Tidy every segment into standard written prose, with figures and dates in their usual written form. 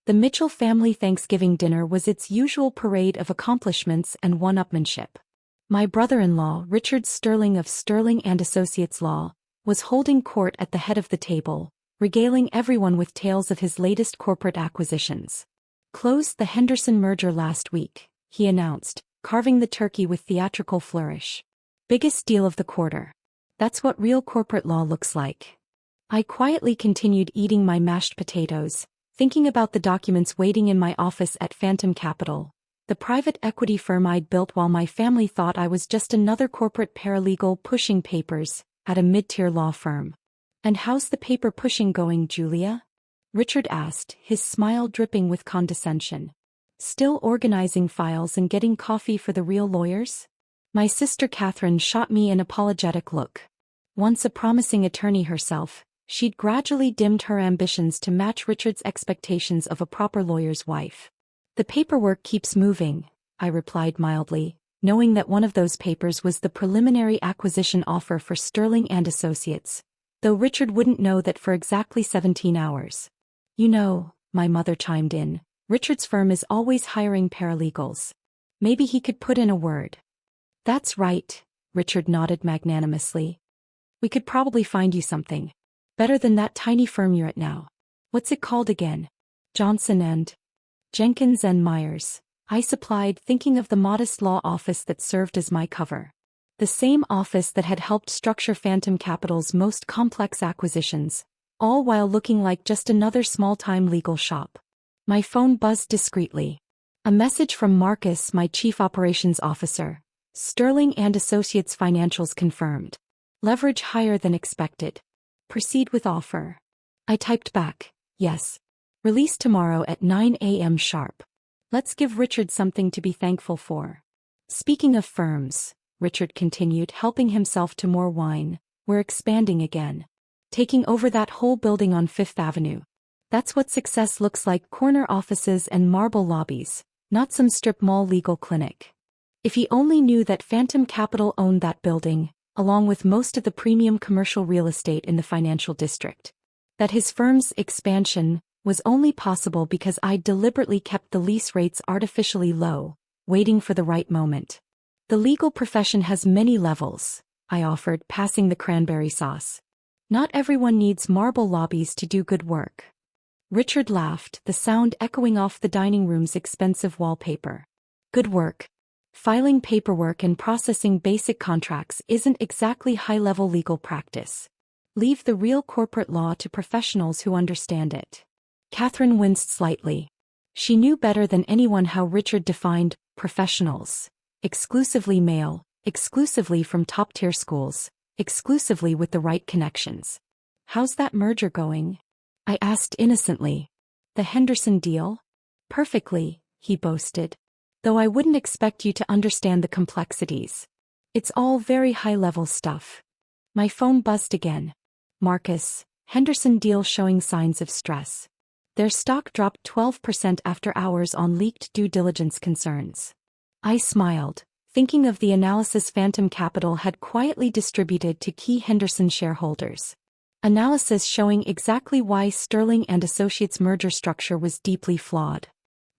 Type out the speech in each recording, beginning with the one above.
The Mitchell family Thanksgiving dinner was its usual parade of accomplishments and one-upmanship. My brother-in-law, Richard Sterling of Sterling and Associates Law, was holding court at the head of the table, regaling everyone with tales of his latest corporate acquisitions. Closed the Henderson merger last week, he announced, carving the turkey with theatrical flourish. Biggest deal of the quarter. That's what real corporate law looks like. I quietly continued eating my mashed potatoes, thinking about the documents waiting in my office at Phantom Capital, the private equity firm I'd built while my family thought I was just another corporate paralegal pushing papers at a mid-tier law firm. "And how's the paper pushing going, Julia?" Richard asked, his smile dripping with condescension. "Still organizing files and getting coffee for the real lawyers?" My sister Catherine shot me an apologetic look. Once a promising attorney herself, she'd gradually dimmed her ambitions to match Richard's expectations of a proper lawyer's wife. "The paperwork keeps moving," I replied mildly, knowing that one of those papers was the preliminary acquisition offer for Sterling and Associates, though Richard wouldn't know that for exactly 17 hours. "You know," my mother chimed in, "Richard's firm is always hiring paralegals. Maybe he could put in a word." "That's right," Richard nodded magnanimously. "We could probably find you something. Better than that tiny firm you're at now. What's it called again?" "Johnson and Jenkins and Myers," I supplied, thinking of the modest law office that served as my cover. The same office that had helped structure Phantom Capital's most complex acquisitions, all while looking like just another small-time legal shop. My phone buzzed discreetly. A message from Marcus, my chief operations officer. "Sterling and Associates financials confirmed. Leverage higher than expected. Proceed with offer." I typed back, "Yes. Release tomorrow at 9 a.m. sharp. Let's give Richard something to be thankful for." "Speaking of firms," Richard continued, helping himself to more wine, "we're expanding again. Taking over that whole building on Fifth Avenue. That's what success looks like, corner offices and marble lobbies, not some strip mall legal clinic." If he only knew that Phantom Capital owned that building, along with most of the premium commercial real estate in the financial district. That his firm's expansion was only possible because I deliberately kept the lease rates artificially low, waiting for the right moment. "The legal profession has many levels," I offered, passing the cranberry sauce. "Not everyone needs marble lobbies to do good work." Richard laughed, the sound echoing off the dining room's expensive wallpaper. "Good work. Filing paperwork and processing basic contracts isn't exactly high-level legal practice. Leave the real corporate law to professionals who understand it." Catherine winced slightly. She knew better than anyone how Richard defined professionals. Exclusively male, exclusively from top-tier schools, exclusively with the right connections. "How's that merger going?" I asked innocently. "The Henderson deal?" "Perfectly," he boasted. "Though I wouldn't expect you to understand the complexities. It's all very high-level stuff." My phone buzzed again. "Marcus, Henderson deal showing signs of stress. Their stock dropped 12% after hours on leaked due diligence concerns." I smiled, thinking of the analysis Phantom Capital had quietly distributed to key Henderson shareholders. Analysis showing exactly why Sterling and Associates' merger structure was deeply flawed.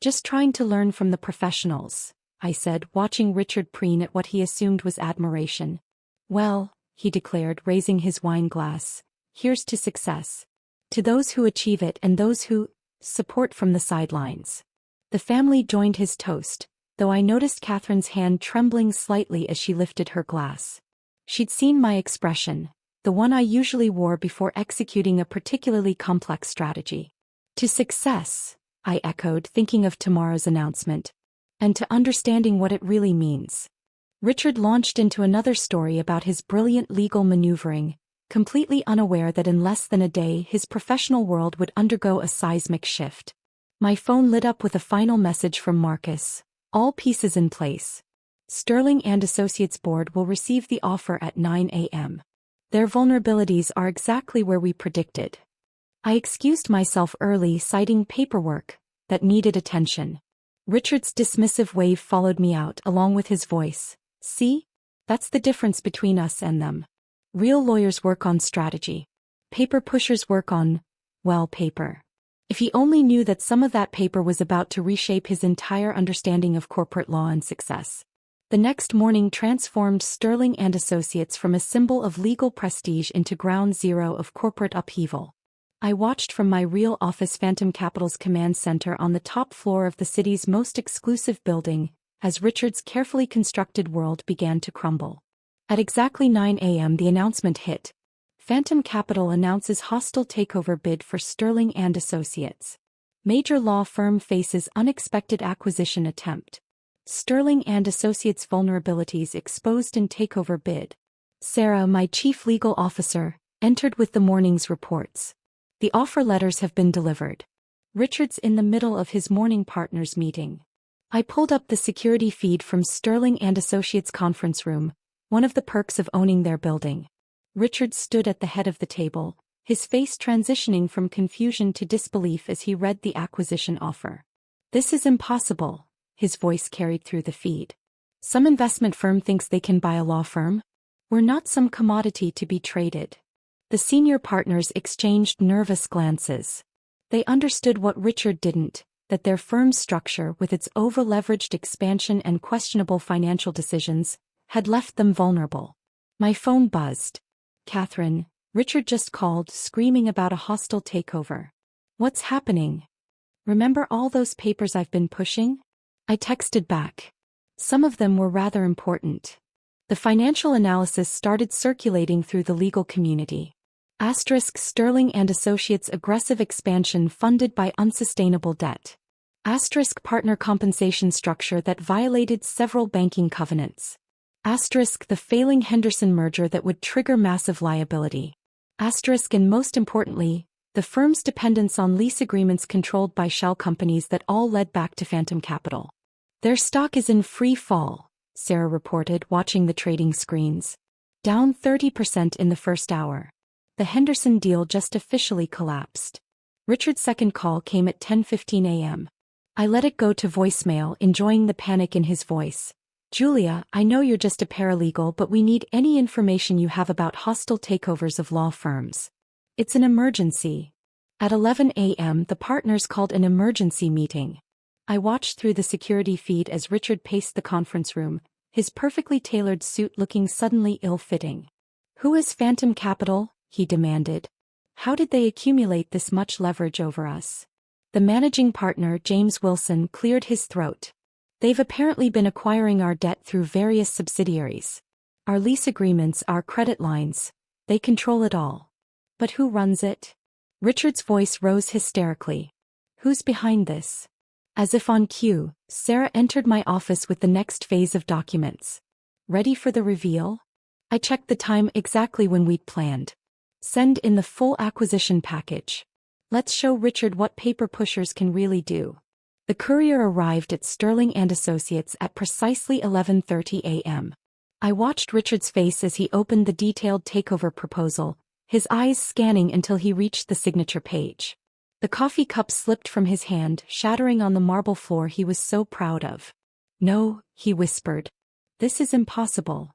"Just trying to learn from the professionals," I said, watching Richard preen at what he assumed was admiration. "Well," he declared, raising his wine glass, "here's to success. To those who achieve it and those who support from the sidelines." The family joined his toast, though I noticed Catherine's hand trembling slightly as she lifted her glass. She'd seen my expression, the one I usually wore before executing a particularly complex strategy. "To success," I echoed, thinking of tomorrow's announcement. "And to understanding what it really means." Richard launched into another story about his brilliant legal maneuvering, completely unaware that in less than a day his professional world would undergo a seismic shift. My phone lit up with a final message from Marcus. "All pieces in place. Sterling and Associates board will receive the offer at 9 a.m. Their vulnerabilities are exactly where we predicted." I excused myself early, citing paperwork that needed attention. Richard's dismissive wave followed me out along with his voice. "See? That's the difference between us and them. Real lawyers work on strategy. Paper pushers work on, well, paper." If he only knew that some of that paper was about to reshape his entire understanding of corporate law and success. The next morning transformed Sterling and Associates from a symbol of legal prestige into ground zero of corporate upheaval. I watched from my real office Phantom Capital's command center on the top floor of the city's most exclusive building, as Richard's carefully constructed world began to crumble. At exactly 9 a.m. the announcement hit. Phantom Capital announces hostile takeover bid for Sterling and Associates. Major law firm faces unexpected acquisition attempt. Sterling and Associates vulnerabilities exposed in takeover bid. Sarah, my chief legal officer, entered with the morning's reports. The offer letters have been delivered. Richard's in the middle of his morning partners meeting. I pulled up the security feed from Sterling and Associates conference room, one of the perks of owning their building. Richard stood at the head of the table, his face transitioning from confusion to disbelief as he read the acquisition offer. "This is impossible," his voice carried through the feed. "Some investment firm thinks they can buy a law firm? We're not some commodity to be traded." The senior partners exchanged nervous glances. They understood what Richard didn't, that their firm's structure, with its over-leveraged expansion and questionable financial decisions, had left them vulnerable. My phone buzzed. "Catherine, Richard just called, screaming about a hostile takeover." "What's happening? Remember all those papers I've been pushing?" I texted back. Some of them were rather important. The financial analysis started circulating through the legal community. Sterling and Associates aggressive expansion funded by unsustainable debt. Partner compensation structure that violated several banking covenants. The failing Henderson merger that would trigger massive liability. And most importantly, the firm's dependence on lease agreements controlled by shell companies that all led back to Phantom Capital. "Their stock is in free fall," Sarah reported, watching the trading screens. "Down 30% in the first hour. The Henderson deal just officially collapsed." Richard's second call came at 10:15 a.m. I let it go to voicemail, enjoying the panic in his voice. "Julia, I know you're just a paralegal, but we need any information you have about hostile takeovers of law firms. It's an emergency." At 11 a.m. the partners called an emergency meeting. I watched through the security feed as Richard paced the conference room, his perfectly tailored suit looking suddenly ill-fitting. "Who is Phantom Capital?" he demanded. "How did they accumulate this much leverage over us?" The managing partner, James Wilson, cleared his throat. "They've apparently been acquiring our debt through various subsidiaries. Our lease agreements, our credit lines. They control it all." "But who runs it?" Richard's voice rose hysterically. "Who's behind this?" As if on cue, Sarah entered my office with the next phase of documents. "Ready for the reveal?" I checked the time exactly when we'd planned. "Send in the full acquisition package. Let's show Richard what paper pushers can really do." The courier arrived at Sterling and Associates at precisely 11:30 a.m. I watched Richard's face as he opened the detailed takeover proposal, his eyes scanning until he reached the signature page. The coffee cup slipped from his hand, shattering on the marble floor he was so proud of. "No," he whispered. "This is impossible."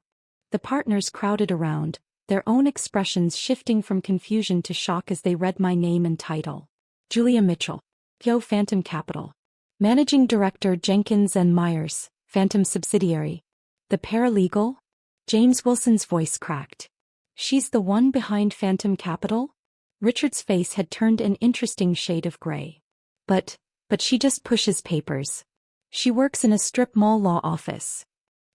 The partners crowded around, their own expressions shifting from confusion to shock as they read my name and title. "Julia Mitchell. Phantom Capital. Managing Director Jenkins and Myers, Phantom Subsidiary." "The paralegal?" James Wilson's voice cracked. "She's the one behind Phantom Capital?" Richard's face had turned an interesting shade of gray. But she just pushes papers. She works in a strip mall law office.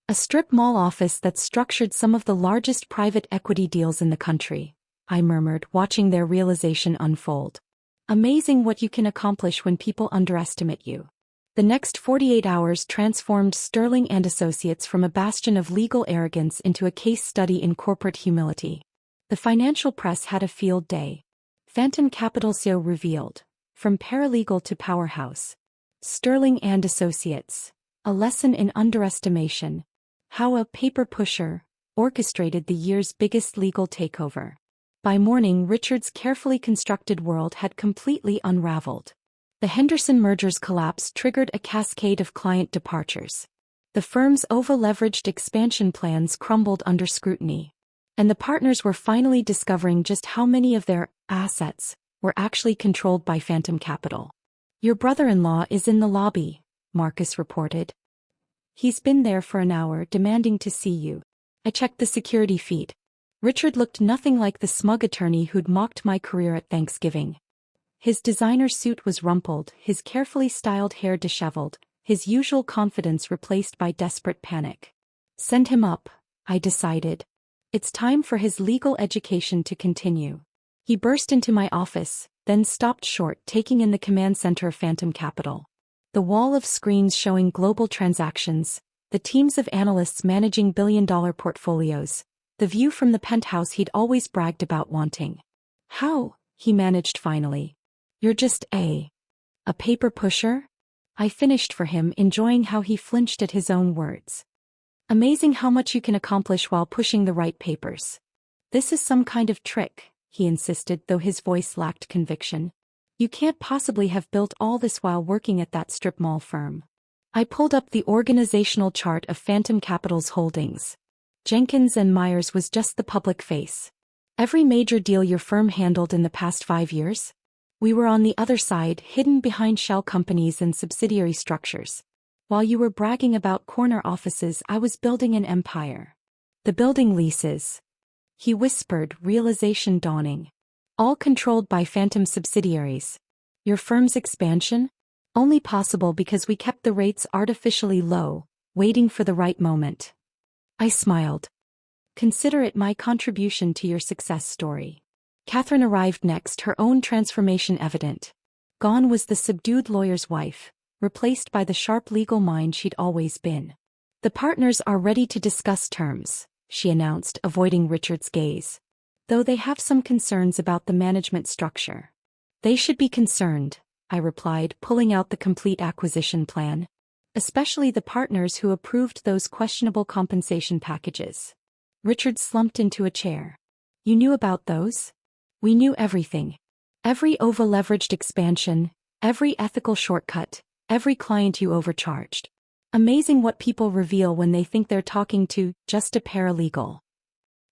A strip mall office that structured some of the largest private equity deals in the country," I murmured, watching their realization unfold. "Amazing what you can accomplish when people underestimate you." The next 48 hours transformed Sterling and Associates from a bastion of legal arrogance into a case study in corporate humility. The financial press had a field day. Phantom Capital CEO revealed, from paralegal to powerhouse. Sterling and Associates, a lesson in underestimation. How a paper pusher orchestrated the year's biggest legal takeover. By morning, Richard's carefully constructed world had completely unraveled. The Henderson merger's collapse triggered a cascade of client departures. The firm's over-leveraged expansion plans crumbled under scrutiny. And the partners were finally discovering just how many of their assets were actually controlled by Phantom Capital. Your brother-in-law is in the lobby, Marcus reported. He's been there for an hour demanding to see you. I checked the security feed. Richard looked nothing like the smug attorney who'd mocked my career at Thanksgiving. His designer suit was rumpled, his carefully styled hair disheveled, his usual confidence replaced by desperate panic. Send him up, I decided. It's time for his legal education to continue. He burst into my office, then stopped short, taking in the command center of Phantom Capital. The wall of screens showing global transactions, the teams of analysts managing billion-dollar portfolios, the view from the penthouse he'd always bragged about wanting. How? He managed finally. You're just a paper pusher? I finished for him, enjoying how he flinched at his own words. Amazing how much you can accomplish while pushing the right papers. This is some kind of trick, he insisted, though his voice lacked conviction. You can't possibly have built all this while working at that strip mall firm. I pulled up the organizational chart of Phantom Capital's holdings. Jenkins and Myers was just the public face. Every major deal your firm handled in the past 5 years? We were on the other side, hidden behind shell companies and subsidiary structures. While you were bragging about corner offices, I was building an empire. The building leases, he whispered, realization dawning. All controlled by Phantom subsidiaries. Your firm's expansion? Only possible because we kept the rates artificially low, waiting for the right moment. I smiled. Consider it my contribution to your success story. Catherine arrived next, her own transformation evident. Gone was the subdued lawyer's wife, replaced by the sharp legal mind she'd always been. The partners are ready to discuss terms, she announced, avoiding Richard's gaze. Though they have some concerns about the management structure. They should be concerned, I replied, pulling out the complete acquisition plan. Especially the partners who approved those questionable compensation packages. Richard slumped into a chair. You knew about those? We knew everything. Every over-leveraged expansion, every ethical shortcut, every client you overcharged. Amazing what people reveal when they think they're talking to just a paralegal.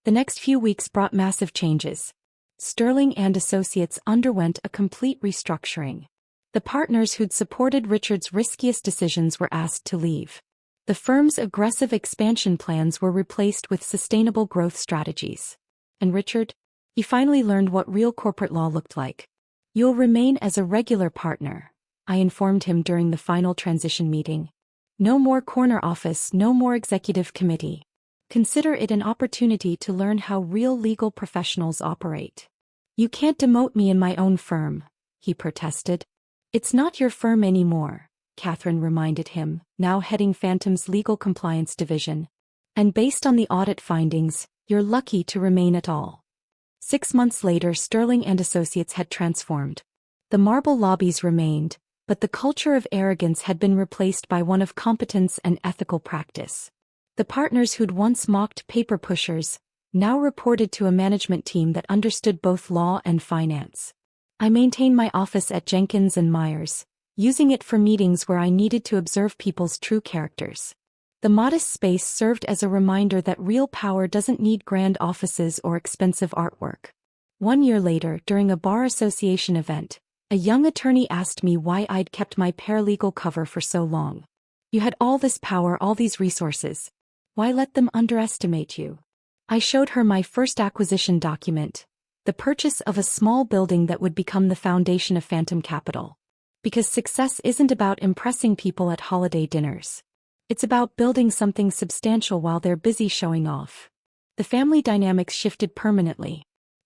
The next few weeks brought massive changes. Sterling and Associates underwent a complete restructuring. The partners who'd supported Richard's riskiest decisions were asked to leave. The firm's aggressive expansion plans were replaced with sustainable growth strategies. And Richard? He finally learned what real corporate law looked like. You'll remain as a regular partner, I informed him during the final transition meeting. No more corner office, no more executive committee. Consider it an opportunity to learn how real legal professionals operate. You can't demote me in my own firm, he protested. It's not your firm anymore, Catherine reminded him, now heading Phantom's legal compliance division. And based on the audit findings, you're lucky to remain at all. 6 months later, Sterling and Associates had transformed. The marble lobbies remained, but the culture of arrogance had been replaced by one of competence and ethical practice. The partners who'd once mocked paper pushers now reported to a management team that understood both law and finance. I maintained my office at Jenkins and Myers, using it for meetings where I needed to observe people's true characters. The modest space served as a reminder that real power doesn't need grand offices or expensive artwork. 1 year later, during a bar association event, a young attorney asked me why I'd kept my paralegal cover for so long. You had all this power, all these resources. Why let them underestimate you? I showed her my first acquisition document, the purchase of a small building that would become the foundation of Phantom Capital. Because success isn't about impressing people at holiday dinners. It's about building something substantial while they're busy showing off. The family dynamics shifted permanently.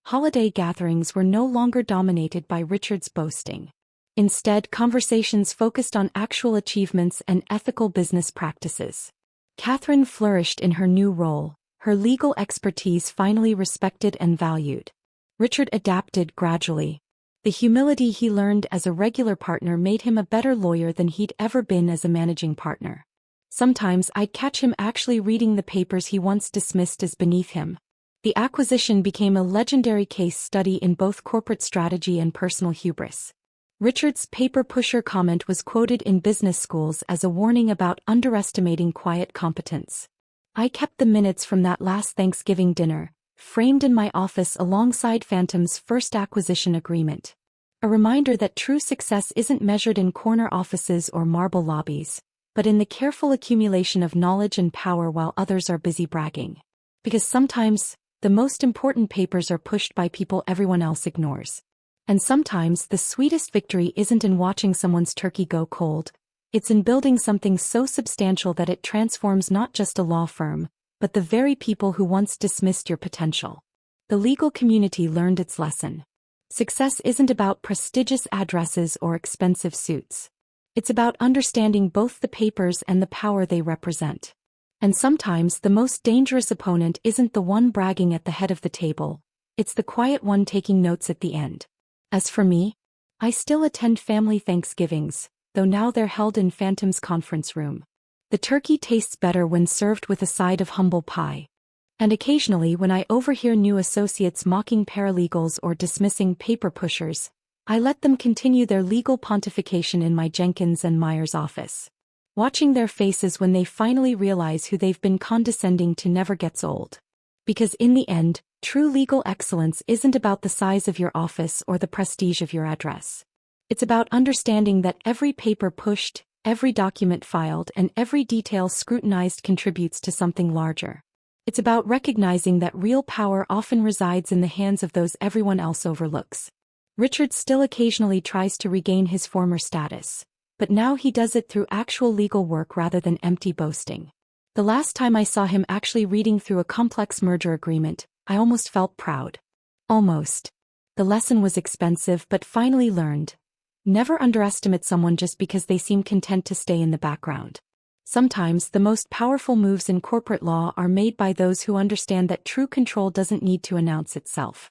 Holiday gatherings were no longer dominated by Richard's boasting. Instead, conversations focused on actual achievements and ethical business practices. Catherine flourished in her new role, her legal expertise finally respected and valued. Richard adapted gradually. The humility he learned as a regular partner made him a better lawyer than he'd ever been as a managing partner. Sometimes I'd catch him actually reading the papers he once dismissed as beneath him. The acquisition became a legendary case study in both corporate strategy and personal hubris. Richard's paper pusher comment was quoted in business schools as a warning about underestimating quiet competence. I kept the minutes from that last Thanksgiving dinner, framed in my office alongside Phantom's first acquisition agreement. A reminder that true success isn't measured in corner offices or marble lobbies, but in the careful accumulation of knowledge and power while others are busy bragging. Because sometimes, the most important papers are pushed by people everyone else ignores. And sometimes the sweetest victory isn't in watching someone's turkey go cold, it's in building something so substantial that it transforms not just a law firm, but the very people who once dismissed your potential. The legal community learned its lesson. Success isn't about prestigious addresses or expensive suits. It's about understanding both the papers and the power they represent. And sometimes the most dangerous opponent isn't the one bragging at the head of the table, it's the quiet one taking notes at the end. As for me, I still attend family Thanksgivings, though now they're held in Phantom's conference room. The turkey tastes better when served with a side of humble pie. And occasionally when I overhear new associates mocking paralegals or dismissing paper pushers, I let them continue their legal pontification in my Jenkins and Myers office. Watching their faces when they finally realize who they've been condescending to never gets old. Because in the end, true legal excellence isn't about the size of your office or the prestige of your address. It's about understanding that every paper pushed, every document filed, and every detail scrutinized contributes to something larger. It's about recognizing that real power often resides in the hands of those everyone else overlooks. Richard still occasionally tries to regain his former status, but now he does it through actual legal work rather than empty boasting. The last time I saw him actually reading through a complex merger agreement, I almost felt proud. Almost. The lesson was expensive but finally learned. Never underestimate someone just because they seem content to stay in the background. Sometimes the most powerful moves in corporate law are made by those who understand that true control doesn't need to announce itself.